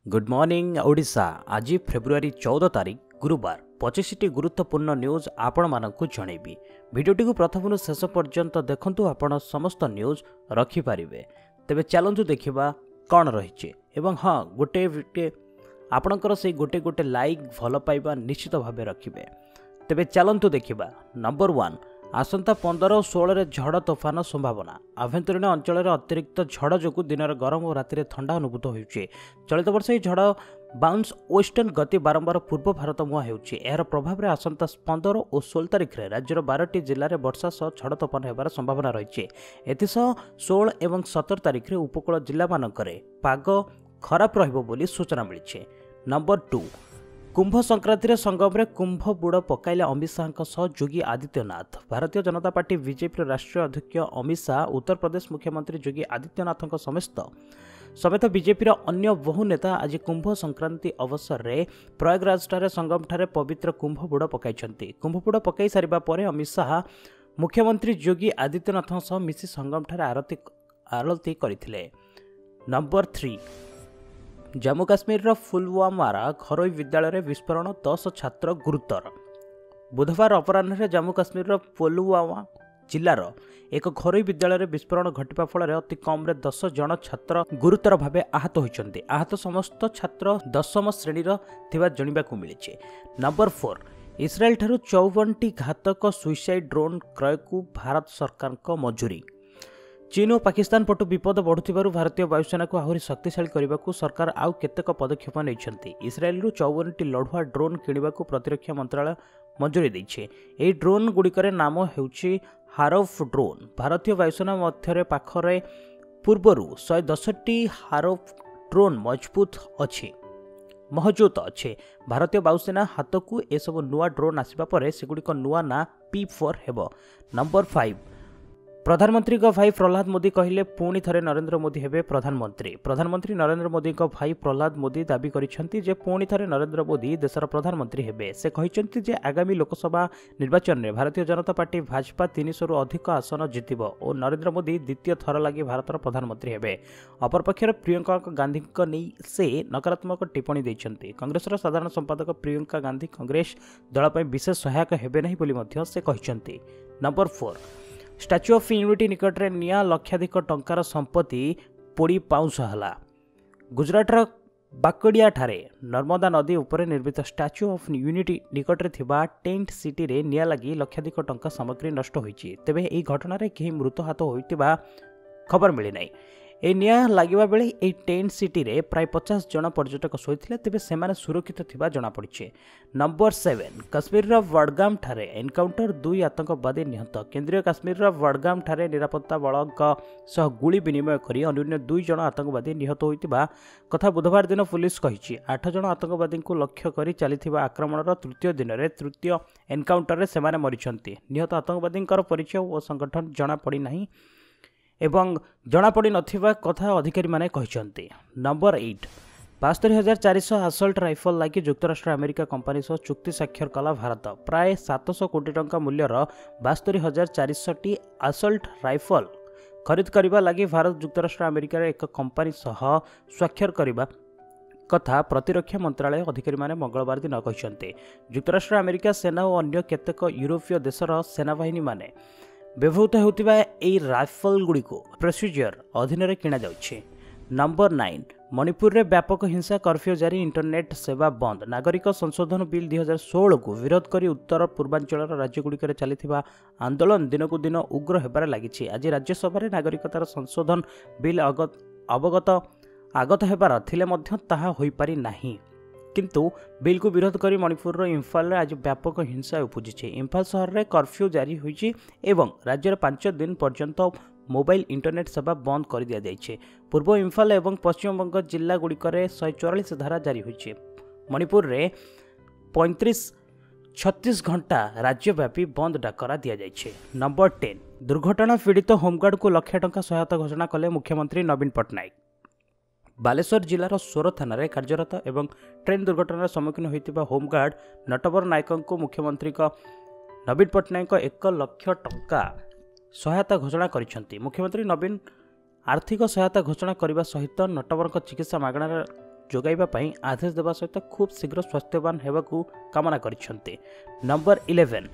Good morning Odisha. आज February 14 तारीख गुरुवार 25टी गुरुत्वपूर्ण न्यूज आपण मानक जनइबी। भिडियोटी को प्रथम शेष पर्यंत देखंतु आपण समस्त न्यूज रखिपारे। तेबे चलंतु देखिबा कौन रही एवं हाँ गोटे आपणकर से गोटे गोटे लाइक भल पाइबा निश्चित भाव रखिबे। तेबे चलंतु देखिबा नंबर 1 आसंता 15 और 16 झड़ तोफान संभावना। आभ्यंतरीण अंचल अतिरिक्त झड़ जो दिन में गरम और राति ठंडा अनुभूत होउछि। चलित वर्ष यह झड़ बाउंस वेस्टर्न गति बारंबार पूर्व भारत मुहां होउछि। एहार प्रभाव में आसंता 15 और 16 तारिख में राज्यर 12टी जिले में वर्षा सह झड़ तोफान होबार संभावना रही। एथिसह 16 और 17 तारिख में उपकूल जिला मानकरे पाग खराब रहिबो बोली सूचना मिली। नंबर 2 कुंभ संक्रांति संगम में कुंभ बुड़ पकाइले अमित शाह योगी आदित्यनाथ। भारतीय जनता पार्टी बीजेपी राष्ट्रीय अध्यक्ष अमित शाह उत्तर प्रदेश मुख्यमंत्री योगी आदित्यनाथ समेत बीजेपी अन्य बहु नेता आज कुंभ संक्रांति अवसर में प्रयागराज संगम ठारे पवित्र कुंभ बुड़ पकाई। कुंभ बुड़ पकाई सारिबा परे अमित शाह मुख्यमंत्री योगी आदित्यनाथ सह मिसी संगम ठारे आरती करथिले। नंबर 3 जम्मू काश्मीर फुलवामार घरोई विद्यालय विस्फोरण 10 छात्र गुरुतर। बुधवार अपराह्न जम्मू काश्मीर पुलवामा जिलार एक घरोई विद्यालय विस्फोरण घटिबा फल अति कम 10 जन छात्र गुरुतर भाव आहत होइछन्ति। आहत समस्त छात्र 10म श्रेणी जणिबाकु मिलिछि। नंबर 4 इस्राएल ठारू 54टी घातक सुइसाइड ड्रोन क्रय को भारत सरकार को मंजूरी। चीन और पाकिस्तान पटु विपद बढ़ुथिबारु भारतीय वायुसेना को आहुरी शक्तिशाली करने को सरकार आउ केतेक पदक्षेप नहीं। इस्राएल 54टी लढ़ुआ ड्रोन किणवाकू प्रतिरक्षा मंत्रालय मंजूरी देइछे। एही ड्रोन गुड़िकर नाम हेउछि हारोफ ड्रोन। भारतीय वायुसेना मध्य पाखरे पूर्वरु 110टी हारोफ ड्रोन मौजूद अच्छे। भारतीय वायुसेना हाथ को यह सब नुआ ड्रोन आसवा पर सेगुड़िक नुआ ना P4 हेबो। नंबर 5 प्रधानमंत्री भाई प्रहलाद मोदी कहले पुणी थरे नरेंद्र मोदी हेबे प्रधानमंत्री। प्रधानमंत्री नरेंद्र मोदी भाई प्रहलाद मोदी दाबी करिसेंति जे पुणी थरे नरेंद्र मोदी देशर प्रधानमंत्री हेबे। से कहिसेंति जे आगामी लोकसभा निर्वाचन में भारतीय जनता पार्टी भाजपा 300 रु अधिक आसन जितिबो और नरेंद्र मोदी द्वितीय थर लागि भारतर प्रधानमंत्री हेबे। अपरपक्षर प्रियंका गांधी को नहीं से नकारात्मक टिप्पणी दैछंती। कांग्रेसर साधारण संपादक प्रियंका गांधी कांग्रेस दल पई विशेष सहायक हेबे नहीं बोली मध्य से कहिसेंती। नंबर 4 स्टाच्यू ऑफ यूनिटी निकट में निया लक्षाधिक टंकार संपत्ति पोड़ी पाउंस हला। गुजरातर बाकड़िया ठारे नर्मदा नदी उपर निर्मित स्टाच्यू ऑफ यूनिटी निकट में थिबा टेंट सिटी रे निया लगी लक्षाधिक टंका सामग्री नष्ट होईची। तेबे एही घटना रे केही मृत हाथ होइतिबा खबर मिली नहीं। ए निया लागिबा बेले ए टेंट सिटी रे प्राय 50 जन पर्यटक शोइथिले। तेबे सेमाने सुरक्षित थिबा जणा पड़िछे। नंबर 7 काश्मीर वडगाम ठारे एनकाउंटर 2 आतंकवादी निहत। केंद्रीय काश्मीर वडगाम ठारे निरापत्ता बलक सह गुली विनिमय करी अन्य 2 जन आतंकवादी निहत होइतिबा कथा बुधवार दिन पुलिस कहिछि। 8 जन आतंकवादी को लक्ष्य करी चलिथिबा आक्रमणर तृतीय दिन रे तृतीय एनकाउंटर रे सेमाने मरिछन्ति। निहत आतंकवादी परिचय और संगठन जणा पड़ी नाही एवं जनापड़ी नथिबा कथा अधिकारी माने कहिसंती। नंबर 8 72,400 आसल्ट राइफल लगी युक्तराष्ट्र अमेरिका कंपनी सह चुक्ति स्वाक्षर कला भारत। प्राय 700 कोटी टंका मूल्यर 72,400 आसल्ट राइफल खरीद करने लगी भारत युक्तराष्ट्र अमेरिकार एक कंपनी सह स्वाक्षर करने कथा प्रतिरक्षा मंत्रालय अधिकारी माने मंगलवार दिन कहिसंती। युक्तराष्ट्र अमेरिका सेना और अन्य केतेक यूरोपीय देशर सेनाबाहिनी माने व्यवहृत होतिबा एई राइफल गुड़ी को प्रोसीजर अधीन रे किना जाउछि। नंबर 9 मणिपुर रे व्यापक हिंसा कर्फ्यू जारी इंटरनेट सेवा बंद। नागरिक संशोधन बिल 2016 को विरोध करी उत्तर पूर्वांचल राज्यगुड़िक चलिथिबा आंदोलन दिनकू दिन उग्र हेबार लागिछि। आज राज्यसभा रे नागरिकतार संशोधन बिल आगत हेबार थिले मध्य ताहा होई पारि नाही। किंतु बिल को विरोध करी मणिपुर इम्फाल आज व्यापक हिंसा उपजी। इम्फाल सहर में कर्फ्यू जारी होइछि एवं राज्यर 5 दिन पर्यंत मोबाइल इंटरनेट सेवा बंद कर दिया जाइछे। पूर्व इम्फाल एवं पश्चिम बंग जिला गुड़िकर 144 धारा जारी होइछि। मणिपुर रे 35-36 घंटा राज्यव्यापी बंद डाकरा दिया जाइछे। नंबर 10 दुर्घटना पीड़ित होमगार्ड को लाख टंका सहायता घोषणा कले मुख्यमंत्री नवीन पट्टनायक। बालेश्वर जिलार सोर थाना कार्यरत एवं ट्रेन दुर्घटनार सम्मुखीन होइतिबा होमगार्ड नटवर नायक को मुख्यमंत्री नवीन पट्टनायक 1 लाख टंका सहायता घोषणा करिसेंति। मुख्यमंत्री नवीन आर्थिक सहायता घोषणा करने सहित नटवर चिकित्सा मागणार जोगाइबा पई आदेश देवा सहित खूब शीघ्र स्वास्थ्यवान हेबाकू कामना करिसेंते। नंबर 11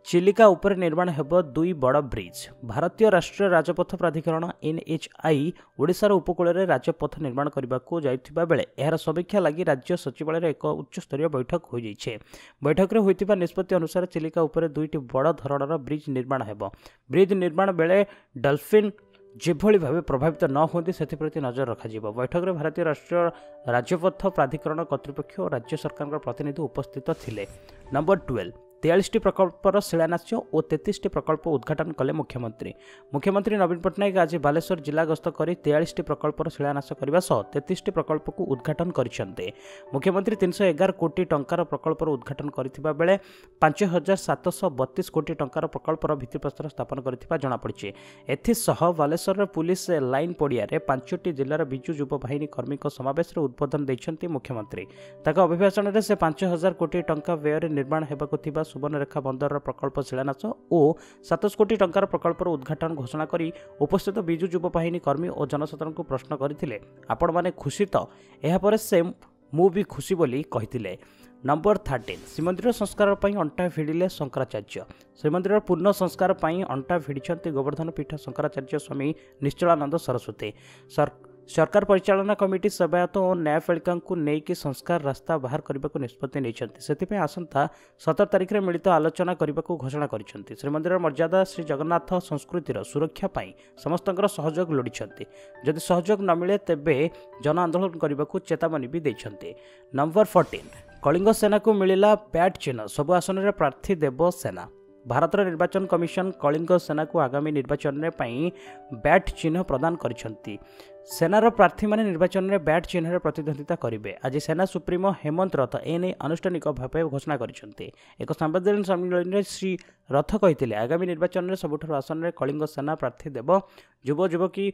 चिलिका उपर निर्माण हेब दुई बड़ ब्रिज। भारतीय राष्ट्रीय राजपथ प्राधिकरण NHI ओडिशार उपकूल में राजपथ निर्माण करने को जाइथिबा बेले एहार समीक्षा लगी राज्य सचिवालय एक उच्चस्तरीय बैठक हो जाइछे। बैठक में होइतिबा निष्पत्ति अनुसार चिलिका उपर दुईटी बड़ धरणर ब्रिज निर्माण हेब। ब्रिज निर्माण बेले डॉल्फिन जेभली भाव प्रभावित न होती से नजर रखा। बैठक में भारतीय राष्ट्रीय राजपथ प्राधिकरण कर्तृपक्ष और राज्य सरकार प्रतिनिधि उपस्थित थिले। नंबर 12 43 प्रकल्पर शिलान्यास और 33 प्रकल्प उद्घाटन कले मुख्यमंत्री। मुख्यमंत्री नवीन पट्टनायक आज बालेश्वर जिला गस्त कर 43 प्रकल्पर शिलान्यास करने सह 33 प्रकल्प को उद्घाटन करछन्ते। मुख्यमंत्री 311 कोटी टंकार प्रकल्पर उद्घाटन करथिबा बेले 5732 कोटी टंकार प्रकल्पर भित्तिप्रस्तर स्थापन करथिबा जणा पड़िछि। एथिसह बालेश्वर पुलिस लाइन पड़िया 5टी जिलार बिजु युव बाहिनी कर्मी समावेश उद्बोधन दैछन्ति मुख्यमंत्री। ताका अभिभाषण में से 5000 कोटी टंका व्यय निर्माण हेबाकु थिबा सुवर्णरेखा बंदर प्रकल्प शिलान्यास और 27 कोटी टंकार प्रकल्पर उद्घाटन घोषणा करी उपस्थित बिजु युव बाहिनी कर्मी और जनसाधारण को प्रश्न करथिले आपण माने खुशी तो एहा परे से मु भी खुशी बोली कहिथिले। नंबर 13 श्रीमंदिर संस्कार पर अंटा भिड़िले शंकराचार्य। श्रीमंदिर पूर्ण संस्कार पर अंटा भिड़िछन्ति गोवर्धन पीठ शंकराचार्य स्वामी निश्चलानंद सरस्वती। सरकार परिचालना कमिटी सेवायत और न्यायपालिका को लेकिन संस्कार रास्ता बाहर करने को निष्पत्ति नहीं से आसंता 17 तारिख में मिलित आलोचना करने को घोषणा कर श्रीमंदिर मर्यादा श्री जगन्नाथ संस्कृतिर सुरक्षा पाई समस्त सहयोग लोड़ी। जदि सहयोग न मिले तेबे जन आंदोलन करने को चेतावनी भी देते। नंबर 14 कलिंग सेना को मिला बैट चिन्ह सबु आसन में प्रार्थी देव सेना। भारतर निर्वाचन कमिशन कलिंग सेना को आगामी निर्वाचन में बैट चिन्ह प्रदान करिसेंति। सेनार प्रार्थी माने निर्वाचन में बैट चिन्ह प्रतिद्वंदिता करेंगे। आज सेना सुप्रीमो हेमंत रथ एने आनुष्ठानिक भाव घोषणा करिसेंति। एक संवाददाता सम्मेलन में श्री रथ कहिथिले आगामी निर्वाचन में सबुठारु आसन में कलिंग सेना प्रार्थी देव युवकी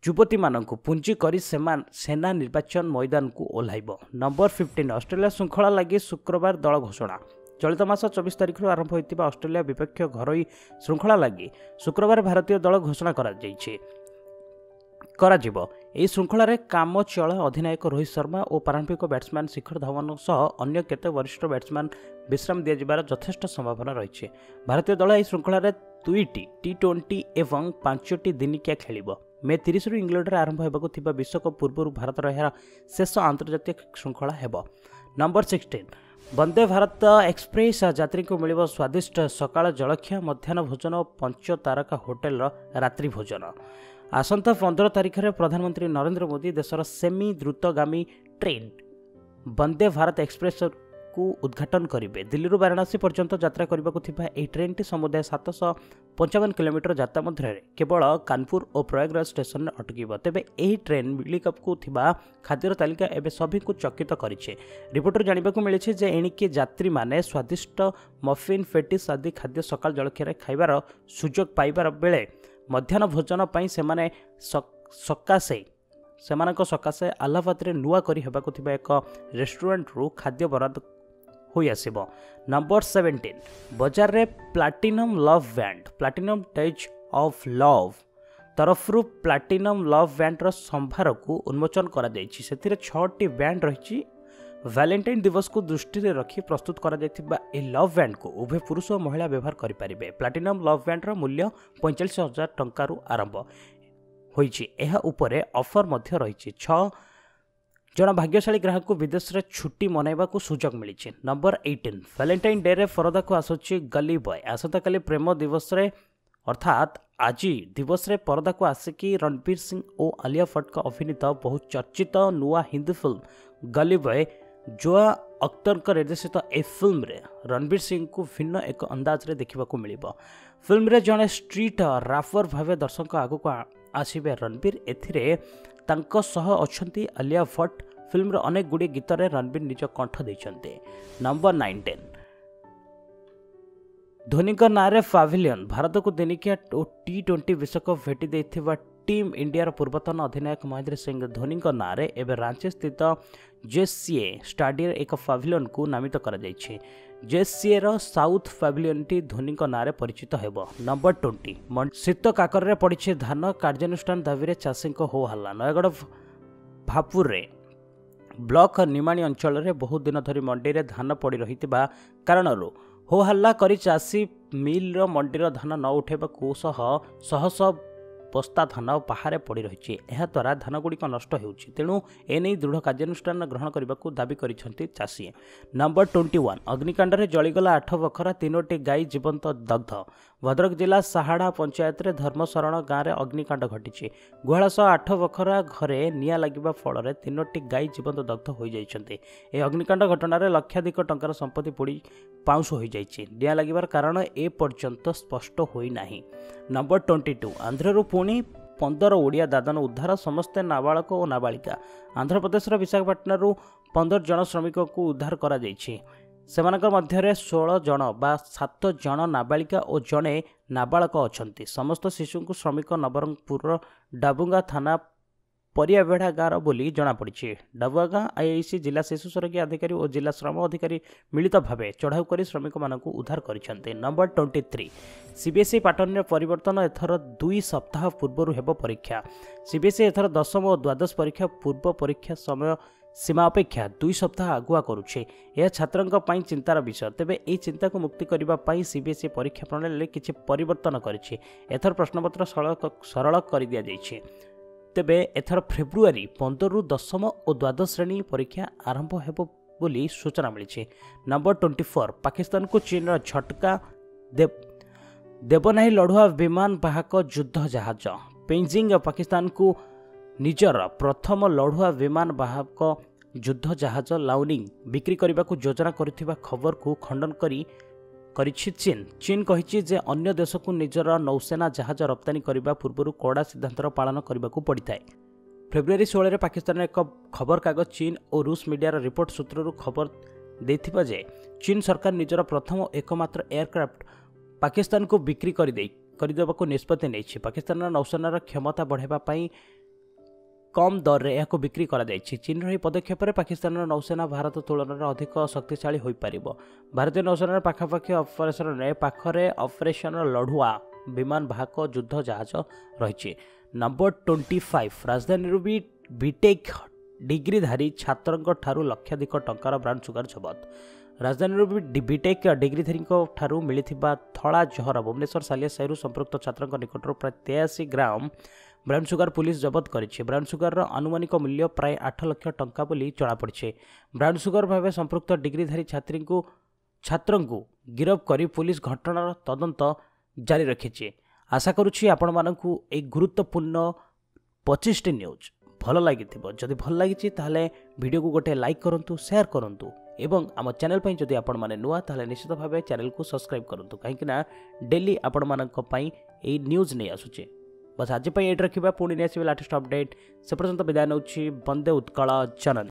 युवती मानक पुंजी करी सेना निर्वाचन मैदान को ओह्लाइब। नंबर 15 ऑस्ट्रेलिया श्रृंखला लगी शुक्रवार दल घोषणा। चलित मास 24 तारिख आरंभ होता ऑस्ट्रेलिया विपक्ष घरोई श्रृंखला लगी शुक्रवार भारतीय दल घोषणा यह श्रृंखला रे काम चल अधिनायक रोहित शर्मा और प्रारंभिक बैट्समैन शिखर धवन सह अन्य केते वरिष्ठ बैट्समैन विश्राम दिया यथेष्ट संभावना रही। भारतीय दल यह श्रृंखला रे 2टी T20 एवं 5टी दिनिकिया खेलिब। मे 30 इंग्लैंड रे आरंभ होबाकु थिबा विश्वकप पूर्व भारत एहार शेष अंतर्जातीय श्रृंखला हेब। नंबर 16 वंदे भारत एक्सप्रेस यात्री को मिलिब स्वादिष्ट सकाळ जलखिया मध्याह्न भोजन और 5 तारका होटेल रात्रि भोजन। आसंता 15 तारिख में प्रधानमंत्री नरेंद्र मोदी देशर semi द्रुतगामी train Vande Bharat express को उद्घाटन करेंगे। दिल्ली वाराणसी पर्यंत यात्रा करने को यह ट्रेन टी समुदाय 755 किलोमीटर यात्रा मध्य केवल कानपुर और प्रयागराज स्टेशन में अटक। तेबे यही ट्रेन मिलिकप को खाद्यर तालिका एवं सभी को चकित करिछे। रिपोर्टर जानवाक मिली जे एणिके यात्री माने स्वादिष्ट मफिन फेटिस आदि खाद्य सकाळ जलखिया खाइबार सुजोग पाइबार बेले मध्याह्न भोजन पाई सेमाने सकाशे आलाहाबाद नुआ करी हेबाकु थिबा एक रेस्टोरेंट रु खाद्य बराद होई आसिबो। नंबर 17 बाजार रे platinum love band platinum touch of love तरफरु प्लाटिनम लव बैंड रो संभार को उन्मोचन करा जायछि। सेथिरे 6टी बैंड रहिछि। वैलेंटाइन दिवस को दृष्टि में रखी प्रस्तुत करा जायतिबा ए लव बैंड को उभय पुरुष और महिला व्यवहार करि परिबे। प्लाटिनम लव बैंड रो मूल्य 45,000 टंका रु आरंभ होइछि। एहा उपरे ऑफर मध्य रहिछि। 6 जन भाग्यशाली ग्राहक को विदेश रे छुट्टी मनाइबा को सुजोग मिली। नंबर 18 वैलेंटाइन डे रे परदा को आसुछि गली बॉय। आसंता काली प्रेम दिवस रे अर्थात आज दिवस रे परदा को आसिकी रणबीर सिंह और आलिया भट्ट का अभिनीत बहुत चर्चित नुआ हिंदी फिल्म गली बॉय जोआ अख्तर का निर्देशित ए फिल्म रे रणबीर सिंह को भिन्न एक अंदाज रे देखा मिलिबो। फिल्म रे जड़े स्ट्रीट राफर भाव दर्शक आगु को आसबे रणबीर। एथिरे तांको सह अछंती आलिया भट्ट। फिल्म रे अनेक गुडी गीत रे रणबीर निज कंठ दैछन्ते। नंबर 19 धोनी का नारे पाविलियन भारत को दिनिकिया T20 विश्वकप भेटी देथिबा टीम इंडिया पूर्वतन अधिनायक महेंद्र सिंह धोनी नारे एवं रांची स्थित JCA स्टाडियम एक पाविलियन को नामित करा जायछि। JCA रो साउथ पाविलियन टी धोनी नारे परिचित हेबो। नंबर 20 शीत काकर रे पड़िछि धान कार्यानुष्ठान दाबी रे चाषी हो हल्ला। नयगढ़ भापुर रे ବ୍ଲକ ନିମାଣୀ ଅଞ୍ଚଳରେ ବହୁ ଦିନ ଧରି ମଣ୍ଡିରେ ଧାନ ପଡ଼ି ରହିଥିବା କାରଣରୁ ହୋହାଲ୍ଲା କରି ଚାଷୀ ମିଲ୍ର ମଣ୍ଡିର ଧାନ ନ ଉଠାଇବାକୁ ଶହ ବସ୍ତା ଧାନ ବାହାରେ ପଡ଼ି ରହିଛି। ଏହାଦ୍ୱାରା ଧାନଗୁଡ଼ିକ ନଷ୍ଟ ହେଉଛି। ତେଣୁ ଏନେଇ ଦୃଢ଼ କାର୍ଯ୍ୟାନୁଷ୍ଠାନ ଗ୍ରହଣ କରିବାକୁ ଦାବି କରିଛନ୍ତି ଚାଷୀ। ନମ୍ବର 21 ଅଗ୍ନିକାଣ୍ଡରେ ଜଳିଗଲା 8 ବଖରା 3ଟି ଗାଈ ଜୀବନ୍ତ ଦଗ୍ଧ। ଭଦ୍ରକ ଜିଲ୍ଲା ସାହାଡ଼ା ପଞ୍ଚାୟତରେ ଧର୍ମଶରଣ ଗାଁରେ ଅଗ୍ନିକାଣ୍ଡ ଘଟିଛି। ଗୁହାଳ ସହ 8 ବଖରା ଘରେ ନିଆଁ ଲାଗିବା ଫଳରେ 3ଟି ଗାଈ ଜୀବନ୍ତ ଦଗ୍ଧ ହୋଇଯାଇଛନ୍ତି। ଏହି ଅଗ୍ନିକାଣ୍ଡ ଘଟଣାରେ ଲକ୍ଷାଧିକ ଟଙ୍କାର ସମ୍ପତ୍ତି ପୋଡ଼ି ପାଉଁଶ ହୋଇଯାଇଛି। ନିଆଁ ଲାଗିବାର କାରଣ ଏପର୍ଯ୍ୟନ୍ତ ସ୍ପଷ୍ଟ ହୋଇନାହିଁ। ନମ୍ବର 22 ଆନ୍ଧ୍ରରୁ ପୁଣି 15 ଓଡ଼ିଆ ଦାଦନ ଉଦ୍ଧାର, ସମସ୍ତେ ନାବାଳକ ଓ ନାବାଳିକା। ଆନ୍ଧ୍ରପ୍ରଦେଶର ବିଶାଖାପାଟଣାରୁ 15 ଜଣ ଶ୍ରମିକଙ୍କୁ ଉଦ୍ଧାର କରାଯାଇଛି। ସେମାନଙ୍କ ମଧ୍ୟରେ 16 ଜଣ ବା 7 ଜଣ ନାବାଳିକା ଓ ଜଣେ ନାବାଳକ ଅଛନ୍ତି। ସମସ୍ତ ଶିଶୁଙ୍କୁ ଶ୍ରମିକ ନବରଙ୍ଗପୁରର ଡାବୁଙ୍ଗା ଥାନା ପରିଆବେଢ଼ା ଗାଁର ବୋଲି ଜଣାପଡ଼ିଛି। ଡାବୁଆ ଗାଁ ଆଇଆଇସି ଜିଲ୍ଲା ଶିଶୁ ସୁରକ୍ଷା ଅଧିକାରୀ ଓ ଜିଲ୍ଲା ଶ୍ରମ ଅଧିକାରୀ ମିଳିତ ଭାବେ ଚଢ଼ାଉ କରି ଶ୍ରମିକମାନଙ୍କୁ ଉଦ୍ଧାର କରିଛନ୍ତି। ନମ୍ବର 23 ସିବିଏସ୍ଇ ପାଟର୍ଣ୍ଣରେ ପରିବର୍ତ୍ତନ, ଏଥର 2 ସପ୍ତାହ ପୂର୍ବରୁ ହେବ ପରୀକ୍ଷା। ସିବିଏସ୍ଇ ଏଥର 10ମ ଓ ଦ୍ୱାଦଶ ପରୀକ୍ଷା ପୂର୍ବ ପରୀକ୍ଷା ସମୟ ସୀମା ଅପେକ୍ଷା 2 ସପ୍ତାହ ଆଗୁଆ କରୁଛି। ଏହା ଛାତ୍ରଙ୍କ ପାଇଁ ଚିନ୍ତାର ବିଷୟ। ତେବେ ଏହି ଚିନ୍ତାକୁ ମୁକ୍ତି କରିବା ପାଇଁ ସିବିଏସ୍ଇ ପରୀକ୍ଷା ପ୍ରଣାଳୀରେ କିଛି ପରିବର୍ତ୍ତନ କରିଛି। ଏଥର ପ୍ରଶ୍ନପତ୍ର ସରଳ କରିଦିଆଯାଇଛି। ତେବେ ଏଥର ଫେବୃଆରୀ 15ରୁ 10ମ ଓ ଦ୍ୱାଦଶ ଶ୍ରେଣୀ ପରୀକ୍ଷା ଆରମ୍ଭ ହେବ ବୋଲି ସୂଚନା ମିଳିଛି। ନମ୍ବର 24 ପାକିସ୍ତାନକୁ ଚୀନର ଝଟକା ଦେବ ନାହିଁ ଲଢୁଆ ବିମାନ ବାହକ ଯୁଦ୍ଧ ଜାହାଜ। ବେଜିଂ ପାକିସ୍ତାନକୁ ନିଜର ପ୍ରଥମ ଲଢୁଆ ବିମାନ ବାହକ ଯୁଦ୍ଧ ଜାହାଜ ଲାଉନିଂ ବିକ୍ରି କରିବାକୁ ଯୋଜନା କରୁଥିବା ଖବରକୁ ଖଣ୍ଡନ କରିଛି ଚୀନ। ଚୀନ କହିଛି ଯେ ଅନ୍ୟ ଦେଶକୁ ନିଜର ନୌସେନା ଜାହାଜ ରପ୍ତାନି କରିବା ପୂର୍ବରୁ କଡ଼ା ସିଦ୍ଧାନ୍ତର ପାଳନ କରିବାକୁ ପଡ଼ିଥାଏ। ଫେବୃଆରୀ 16ରେ ପାକିସ୍ତାନର ଏକ ଖବରକାଗଜ ଚୀନ ଓ ରୁଷ ମିଡିଆର ରିପୋର୍ଟ ସୂତ୍ରରୁ ଖବର ଦେଇଥିବା ଯେ ଚୀନ ସରକାର ନିଜର ପ୍ରଥମ ଏକମାତ୍ର ଏୟାରକ୍ରାଫ୍ଟ ପାକିସ୍ତାନକୁ ବିକ୍ରି କରିଦେବାକୁ ନିଷ୍ପତ୍ତି ନେଇଛି। ପାକିସ୍ତାନର ନୌସେନାର କ୍ଷମତା ବଢ଼ାଇବା ପାଇଁ କମ୍ ଦରରେ ଏହାକୁ ବିକ୍ରି କରାଯାଇଛି। ଚୀନର ଏହି ପଦକ୍ଷେପରେ ପାକିସ୍ତାନର ନୌସେନା ଭାରତ ତୁଳନାରେ ଅଧିକ ଶକ୍ତିଶାଳୀ ହୋଇପାରିବ। ଭାରତୀୟ ନୌସେନାର ପାଖରେ ଅପରେସନ ଲଢୁଆ ବିମାନ ବାହକ ଯୁଦ୍ଧ ଜାହାଜ ରହିଛି। ନମ୍ବର 25 ରାଜଧାନୀରୁ ବିଟେକ୍ ଡିଗ୍ରୀଧାରୀ ଛାତ୍ରଙ୍କ ଠାରୁ ଲକ୍ଷାଧିକ ଟଙ୍କାର ବ୍ରାଉନ୍ ସୁଗାର ଜବତ। ରାଜଧାନୀରୁ ବିଟେକ୍ ଡିଗ୍ରୀଧାରୀଙ୍କ ଠାରୁ ମିଳିଥିବା ଧଳା ଜହର ଭୁବନେଶ୍ୱର ସାଲିଆ ସାହିରୁ ସମ୍ପୃକ୍ତ ଛାତ୍ରଙ୍କ ନିକଟରୁ ପ୍ରାୟ 83 ଗ୍ରାମ ବ୍ରାଉନ୍ ସୁଗାର ପୁଲିସ୍ ଜବତ କରିଛି। ବ୍ରାଉନ୍ ସୁଗାରର ଆନୁମାନିକ ମୂଲ୍ୟ ପ୍ରାୟ 8 ଲକ୍ଷ ଟଙ୍କା ବୋଲି ଜଣାପଡ଼ିଛି। ବ୍ରାଉନ୍ ସୁଗାର ଭାବେ ସମ୍ପୃକ୍ତ ଡିଗ୍ରୀଧାରୀ ଛାତ୍ରଙ୍କୁ ଗିରଫ କରି ପୁଲିସ୍ ଘଟଣାର ତଦନ୍ତ ଜାରି ରଖିଛି। ଆଶା କରୁଛି ଆପଣମାନଙ୍କୁ ଏହି ଗୁରୁତ୍ୱପୂର୍ଣ୍ଣ 25ଟି ନ୍ୟୁଜ୍ ଭଲ ଲାଗିଥିବ। ଯଦି ଭଲ ଲାଗିଛି ତାହେଲେ ଭିଡ଼ିଓକୁ ଗୋଟେ ଲାଇକ୍ କରନ୍ତୁ, ସେୟାର କରନ୍ତୁ ଏବଂ ଆମ ଚ୍ୟାନେଲ୍ ପାଇଁ ଯଦି ଆପଣମାନେ ନୂଆ ତାହେଲେ ନିଶ୍ଚିତ ଭାବେ ଚ୍ୟାନେଲକୁ ସବସ୍କ୍ରାଇବ୍ କରନ୍ତୁ, କାହିଁକିନା ଡେଲି ଆପଣମାନଙ୍କ ପାଇଁ ଏହି ନ୍ୟୁଜ୍ ନେଇ ଆସୁଛି। ବସ୍ ଆଜି ପାଇଁ ଏଇଠି ରଖିବା, ପୁଣି ନେଇ ଆସିବେ ଲାଟେଷ୍ଟ ଅପଡେଟ୍। ସେ ପର୍ଯ୍ୟନ୍ତ ବିଦାୟ ନେଉଛି। ବନ୍ଦେ ଉତ୍କଳ ଜନନୀ।